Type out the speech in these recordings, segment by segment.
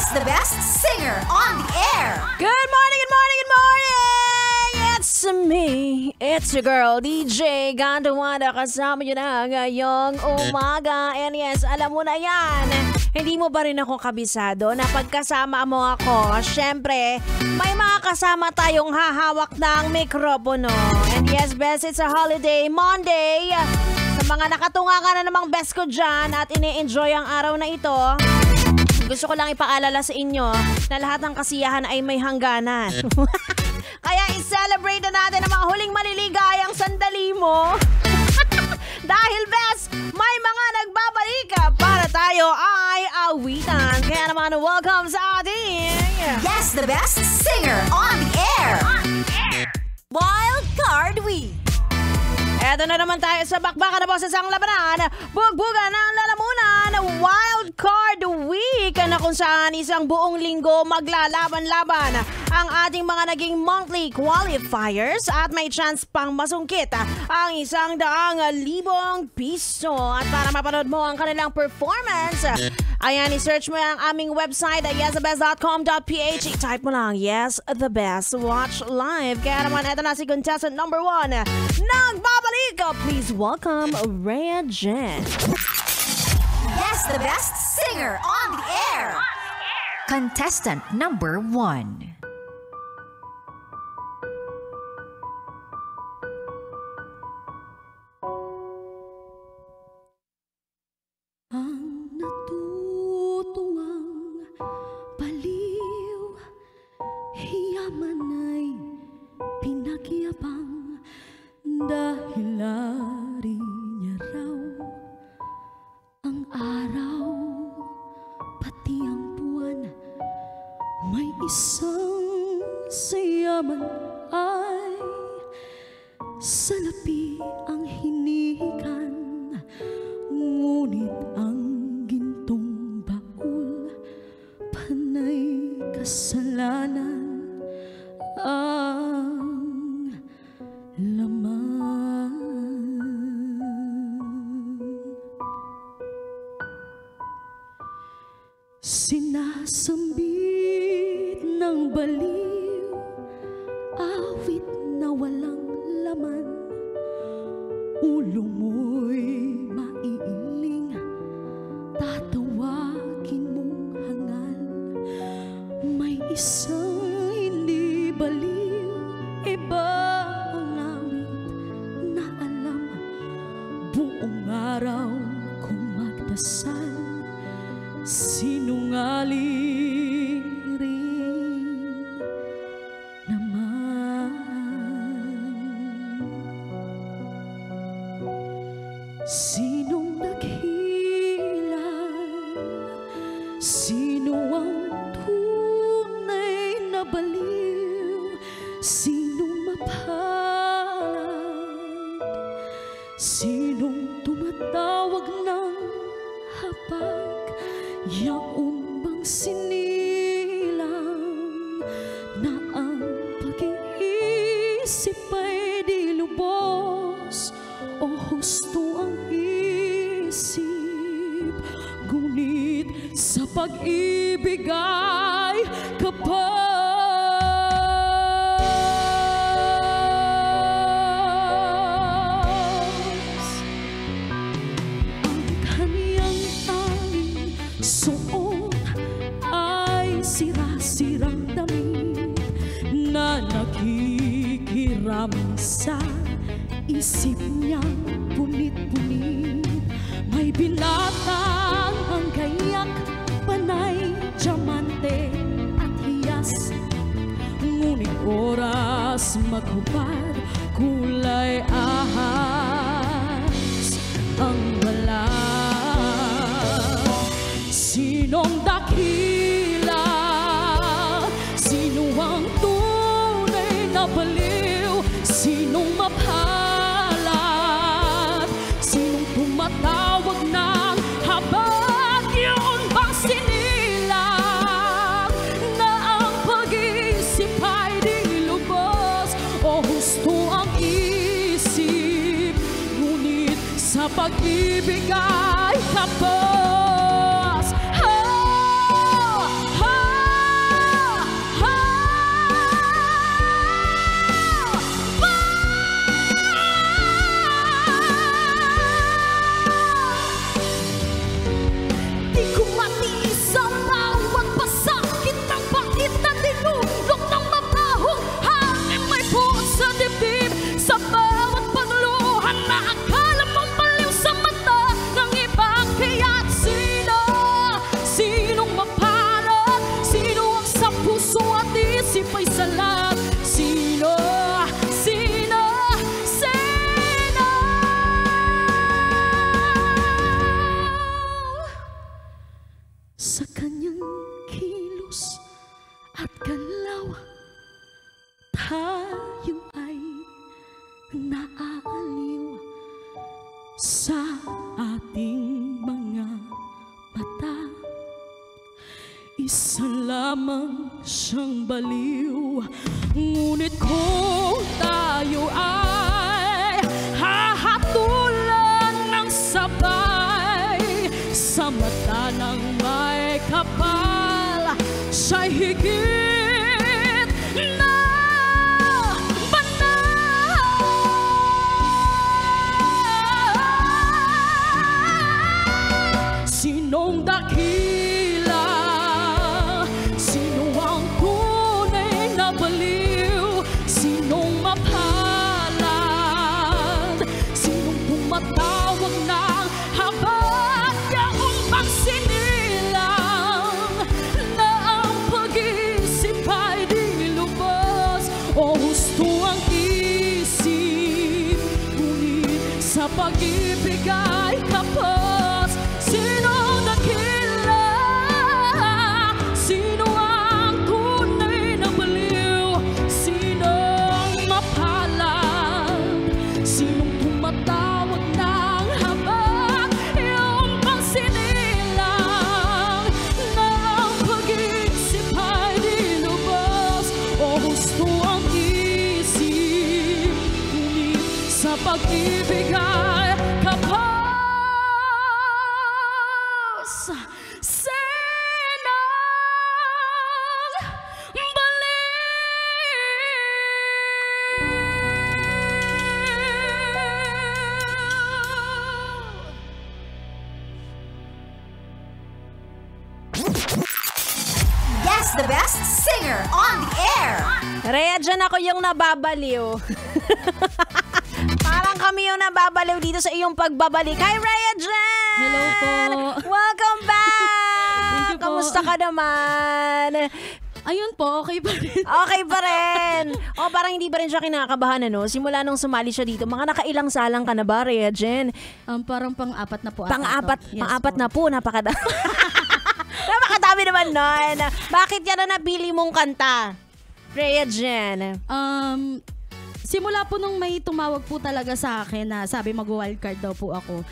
Yes, the best singer on the air. Good morning, good morning, good morning! It's me, it's your girl, DJ Gandawada. Kasama nyo na ngayong umaga. And yes, alam mo na yan. Hindi mo ba rin ako kabisado na pagkasama mo ako, syempre, may mga kasama tayong hahawak ng mikropono. And yes, best, it's a holiday Monday. Sa mga nakatunga ka na namang best ko dyan at ini-enjoy ang araw na ito, gusto ko lang ipaalala sa inyo na lahat ng kasiyahan ay may hangganan. Kaya i-celebrate na natin ang mga huling maliligayang sandali mo. Dahil best, may mga nagbabalik para tayo ay awitan. Kaya naman welcome sa ating Yes, the best singer on the air. Wild Card Week. Eto na naman tayo sa bakbakan na boses ang labanan. Bugbugan ng lalamunan. Wild Card Week na kung saan isang buong linggo maglalaban-laban ang ating mga naging monthly qualifiers at may chance pang masungkit ang 100,000 piso. At para mapanood mo ang kanilang performance, ayan, i-search mo ang aming website at yesthebest.com.ph. I-type mo lang, Yes the Best. Watch live. Kaya naman, eto na si contestant number 1. Nagbabalik! Please welcome Rhea Jen. Yes, the best singer on the air. Contestant number 1. Ang natutuwang baliw, yaman ay pinagyabang dahil ari niya raw ang araw, pati ang buwan. May isang sayaman ay salapi ang hinihikan, ngunit ang gintong baul, panay kasalanan ang laman. Sinasambit ng baliw, awit na walang laman. Ulo mo'y maiiling, tatawagin mong hangal. May isang hindi baliw, iba ang awit na alam. Buong araw kung magdasal, sinungaling rin naman. Sinong naghila? Sino ang tunay na baliw? Sinong mapalad? Sinong tumatawag ng hapag? Yaon bang sinilang na ang pag-iisip ay di lubos, o husto ang isip, ngunit sa pag-ibig ay kapos. Ang kaniyang tanging suot ay sira-sirang damit na nakikiram sa isip niyang punit-punit. May binatang ang gayak, panay, diamante at hiyas, ngunit oras maghubad, kulay ahas ang balat. Sinong dakila? Sino ang tunay na baliw? Sinong mapalad? Sinong tumatawag ng habag? Yun bang sinilang na ang pag-iisip ay di lubos, o husto ang isip, ngunit sa pag-ibig ay kapos? Oh, oh. sa kanyang kilos at galaw. Tayo ay naaaliw sa ating mga mata. Isa lamang siyang baliw, ngunit kung tayo ay hahatulan ng sabay sa mata ng may kapal, siya'y higit na banal. Sinong dakila? Sino ang tunay na baliw? Sinong mapalad? Sinong tumatawag ng habang yaong pagsinilang na ang pag-iisip ay di lubos o husto ang isip, ngunit sa pag-ibig ay kapos? Sinong dakila? Sino ang tunay na baliw? Sinong mapalad? Sinong tumatawag ng habang iyong pagsinilang na ang pag-iisip ay di lubos o husto ang isip, ngunit sa pag-ibig ay kapos? Guess the best singer on the air. Rhea, dyan ako yung nababaliw. Parang kami yung nababaliw dito sa iyong pagbabalik. Hi, Rhea Jen! Hello po. Welcome back! Thank you po. Kamusta ka naman? Ayun po, okay pa rin. Okay pa rin. O, parang hindi pa rin siya kinakabahan, ano? Simula nung sumali siya dito, mga nakailang salang ka na ba, Rhea Jen? Parang pang-apat na po. Pang-apat na po, napakadami. Napakadami naman nun. Bakit yan na napili mong kanta, Rhea Jen? Simula po nung may tumawag po talaga sa akin na sabi mag-wildcard daw po ako.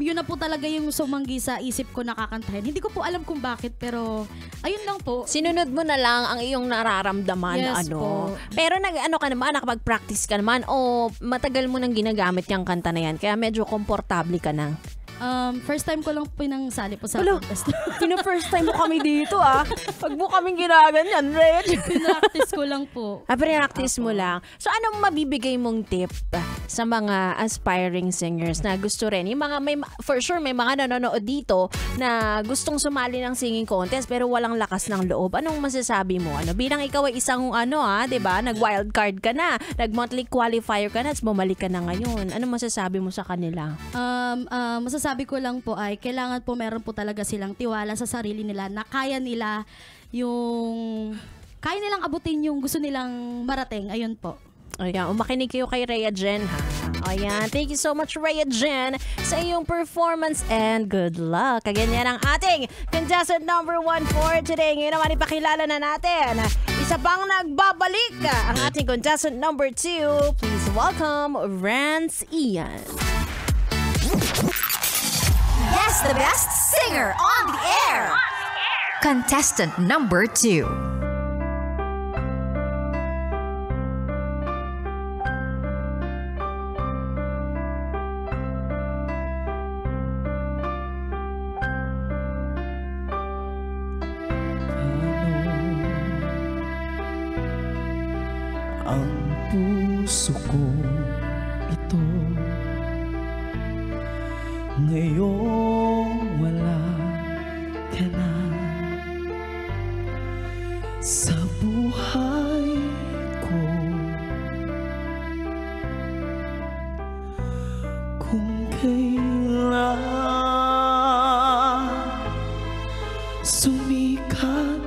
Yun na po talaga yung sumanggi sa isip ko na kakantahin. Hindi ko po alam kung bakit, pero ayun lang po. Sinunod mo na lang ang iyong nararamdaman. Yes po. Pero ka naman, nakapag-practice ka naman o matagal mo nang ginagamit yung kanta na yan kaya medyo komportable ka na? First time ko lang pinangsali po sa Hello. contest. First time mo kami dito Pag mo kaming ginaganyan, Red. Pinractice ko lang po. Practice mo lang. So anong mabibigay mong tip sa mga aspiring singers na gusto rin? Yung mga for sure may mga nanonood dito na gustong sumali ng singing contest pero walang lakas ng loob. Anong masasabi mo? Bilang ikaw ay isang 'di ba? Nag-wildcard ka na, nag-monthly qualifier ka na, at bumalik ka na ngayon. Anong masasabi mo sa kanila? Masasabi ko lang po ay kailangan po meron po talaga silang tiwala sa sarili nila na kaya nilang abutin yung gusto nilang marating. Ayun po. Ayan, makinig kayo kay Rhea Jen, ha? Ayan, thank you so much, Rhea Jen, sa iyong performance and good luck. Kaganyan ang ating contestant number 1 for today. Ngayon naman ipakilala na natin isa pang nagbabalik, ang ating contestant number 2. Please welcome Rance Ian. Guess the best singer on the air. Contestant number 2. Ang puso ko ito ngayong wala ka na sa buhay ko. Kung kailan sumikat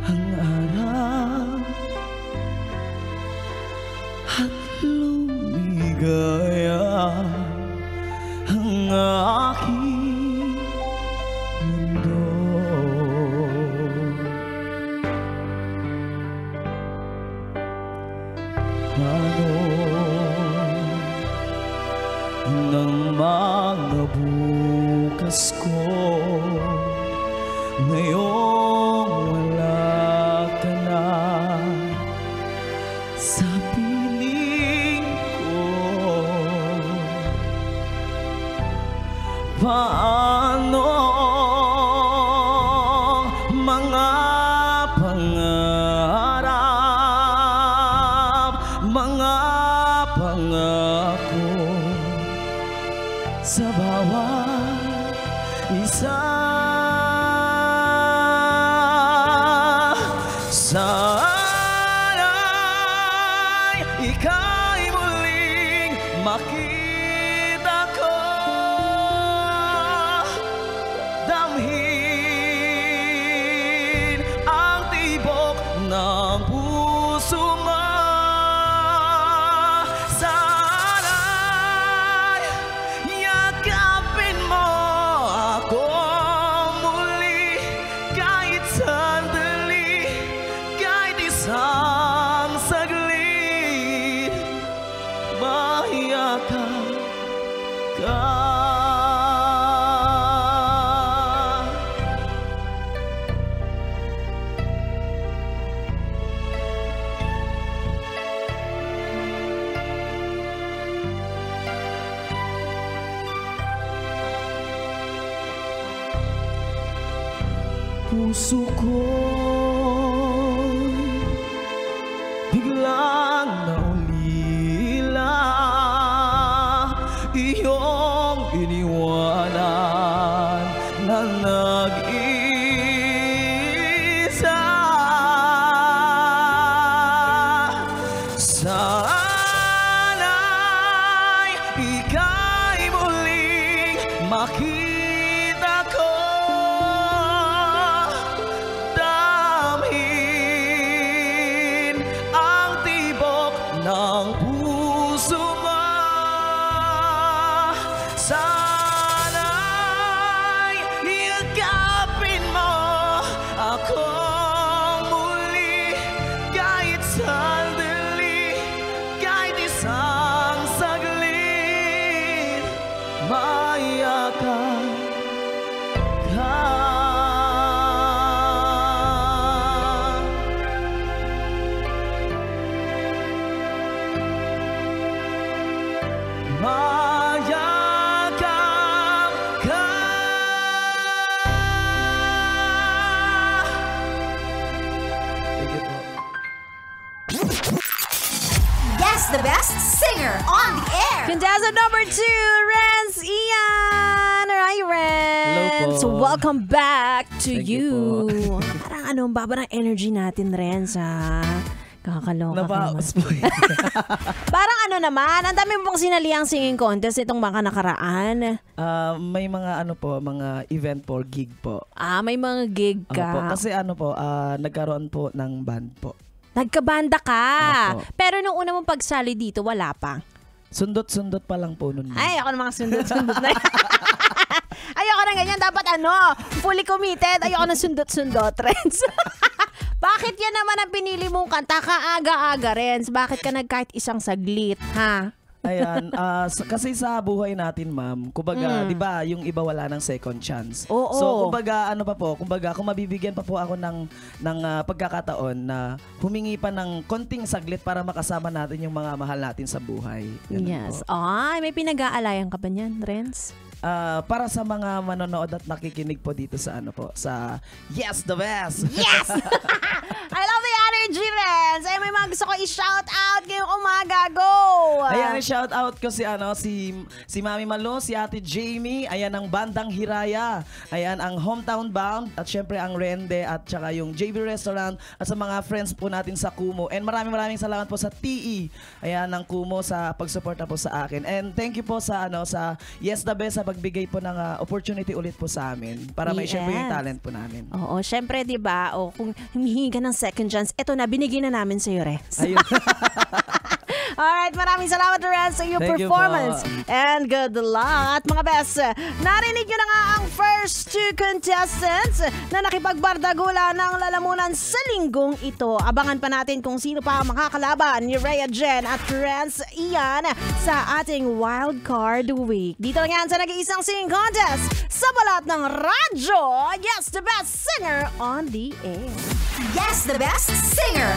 ang araw at lumigaya ang aking mundo, ngayong wala ka na sa piling ko. Paano mga pangarap, mga pangako sa bawat isa? Sana'y ika'y muling makita ko, damhin ang tibok ng puso mo. Sana'y yakapin mo ako muli, kahit sandali, kahit isang saglit, mahiyakap ka. Puso ko'y biglang naulila, iyong iniwanan na nag-iisa. Sana'y ika'y muling makita ko, damhin ang tibok ng puso mo. Sana'y yakapin mo ako muli, kahit sandali, kahit isang saglit, maiyakap ka. Mayakap ka. Thank you po. Guess the best singer on the air. Contestant number 2, Renz Ian. Hi, Renz. Hello po. Welcome back to Thank you. you Parang ano, ang baba ng energy natin, Renz, ha? Kakaloka ka naman. Napaos po yun. Parang ano naman, ang dami mong sinaliang singing contest itong mga nakaraan. May mga ano po, mga event po, gig po. May mga gig Opo, ka. kasi ano po, nagkaroon po ng band po. Nagkabanda ka. Opo. Pero nung una mong pagsali dito, wala pa. Sundot-sundot pa lang po nun. Ay, ako ng mga sundot-sundot na yan. Ayoko na ganyan. Dapat fully committed. Ayoko na sundot-sundot, Renz. Bakit yan naman ang pinili mong kanta? Kaaga-aga, Renz. Bakit ka kahit isang saglit, ha? Ayan, kasi sa buhay natin, ma'am, kumbaga, 'di ba, yung iba wala ng second chance. Oo. So, kumbaga, kung mabibigyan pa po ako ng pagkakataon na humingi pa ng konting saglit para makasama natin yung mga mahal natin sa buhay. Ganun Yes. po. Ay, may pinag-aalayan ka ba niyan, Renz? Para sa mga manonood at nakikinig po dito sa sa Yes the Best. Yes! I love the energy, Renz. Ay, may mga gusto ko i-shout out ngayong umaga. Go! Ayan, shout out ko si Mami Malo, si Ate Jamie, ayan ang Bandang Hiraya, ayan ang Hometown Bound, at syempre ang Rende, at saka yung JB Restaurant, at sa mga friends po natin sa Kumu. And maraming salamat po sa TE, ayan ng Kumu, sa pagsuporta po sa akin. And thank you po sa sa Yes the Best, sa pagbigay po ng opportunity ulit po sa amin para may share po yung talent po namin. Oo, syempre, di ba? Kung humihingi ka ng second chance, eto na, binigyan na namin sa'yo, Renz. Ayun. Alright, maraming salamat Renz sa iyong Thank you performance. po. And good luck. At mga best, narinig nyo na nga ang first two contestants na nakipagbardagula ng lalamunan sa linggong ito. Abangan pa natin kung sino pa ang makakalaban ni Rhea Jen at Renz Ian sa ating Wild Card Week. Dito lang yan sa nag-iisang singing contest sa balat ng radyo. Yes, the best singer on the air. Yes, the best singer